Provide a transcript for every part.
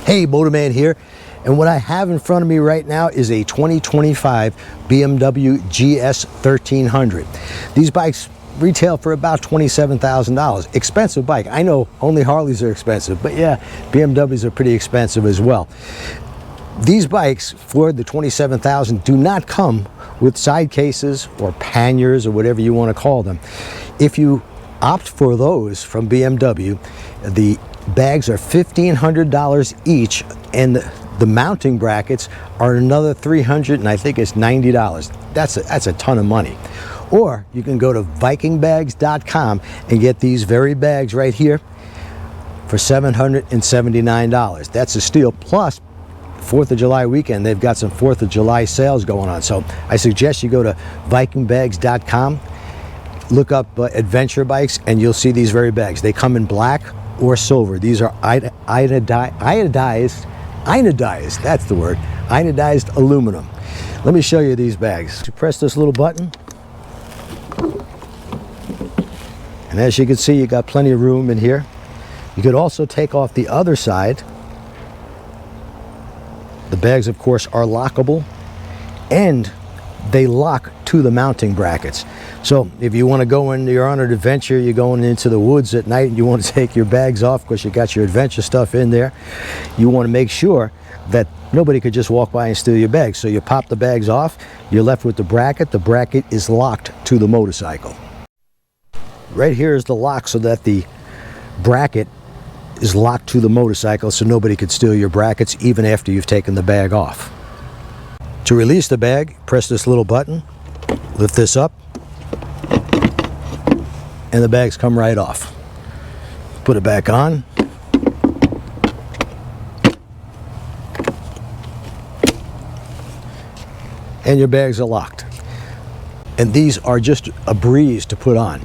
Hey, Motorman here, and what I have in front of me right now is a 2025 BMW GS 1300. These bikes retail for about $27,000. Expensive bike. I know only Harleys are expensive, but yeah, BMWs are pretty expensive as well. These bikes for the $27,000 do not come with side cases or panniers or whatever you want to call them. If you opt for those from BMW, the bags are $1,500 each, and the mounting brackets are another $300, and I think it's $90. That's a ton of money. Or you can go to vikingbags.com and get these very bags right here for $779. That's a steal. Plus, 4th of July weekend, they've got some 4th of July sales going on. So I suggest you go to vikingbags.com, look up adventure bikes, and you'll see these very bags. They come in black or silver. These are anodized, that's the word, anodized aluminum. Let me show you these bags. You press this little button, and as you can see, you got plenty of room in here. You could also take off the other side. The bags, of course, are lockable, and they lock to the mounting brackets. So if you want to go in, you're on an adventure, you're going into the woods at night and you want to take your bags off because you got your adventure stuff in there, you want to make sure that nobody could just walk by and steal your bags. So you pop the bags off, you're left with the bracket. The bracket is locked to the motorcycle. Right here is the lock so that the bracket is locked to the motorcycle so nobody could steal your brackets even after you've taken the bag off. To release the bag, press this little button, lift this up, and the bags come right off. Put it back on. And your bags are locked. And these are just a breeze to put on.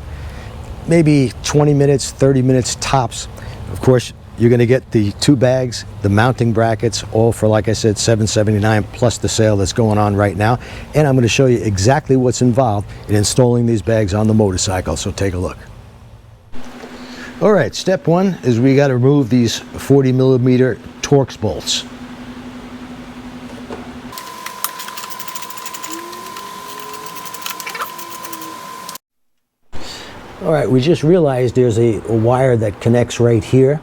Maybe 20 minutes, 30 minutes tops. Of course, you're going to get the two bags, the mounting brackets, all for, like I said, $779 plus the sale that's going on right now. And I'm going to show you exactly what's involved in installing these bags on the motorcycle, so take a look. All right, step one is we got to remove these 40mm Torx bolts. All right, we just realized there's a wire that connects right here.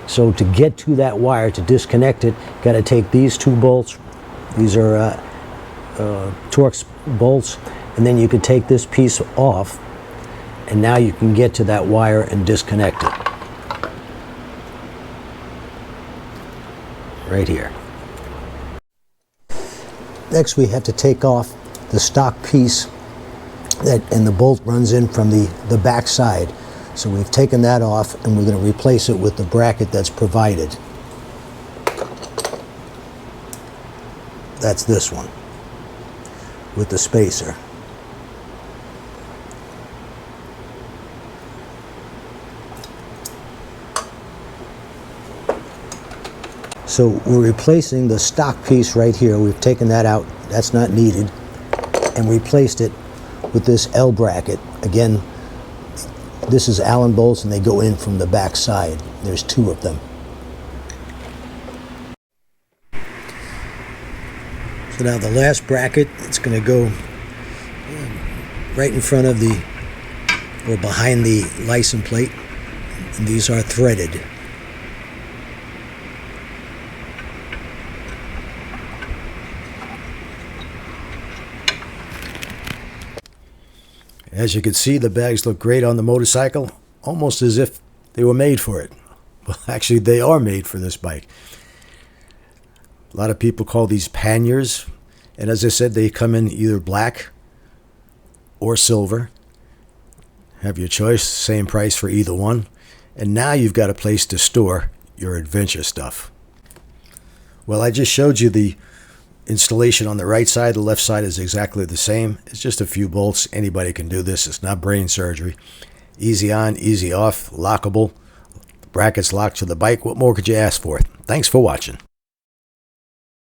So to get to that wire, to disconnect it, got to take these two bolts. These are Torx bolts, and then you could take this piece off, and now you can get to that wire and disconnect it. Right here. Next, we have to take off the stock piece and the bolt runs in from the back side. So we've taken that off, and we're going to replace it with the bracket that's provided. That's this one with the spacer. So we're replacing the stock piece right here. We've taken that out. That's not needed. And replaced it with this L bracket. Again, this is Allen bolts, and they go in from the back side. There's two of them. So now the last bracket, it's going to go right in front of the, or behind the license plate. And these are threaded. As you can see, the bags look great on the motorcycle, almost as if they were made for it. Well, actually, they are made for this bike. A lot of people call these panniers, and as I said, they come in either black or silver. Have your choice, same price for either one. And now you've got a place to store your adventure stuff. Well, I just showed you the installation on the right side. The left side is exactly the same. It's just a few bolts. Anybody can do this. It's not brain surgery. Easy on, easy off, lockable. Brackets locked to the bike. What more could you ask for? Thanks for watching.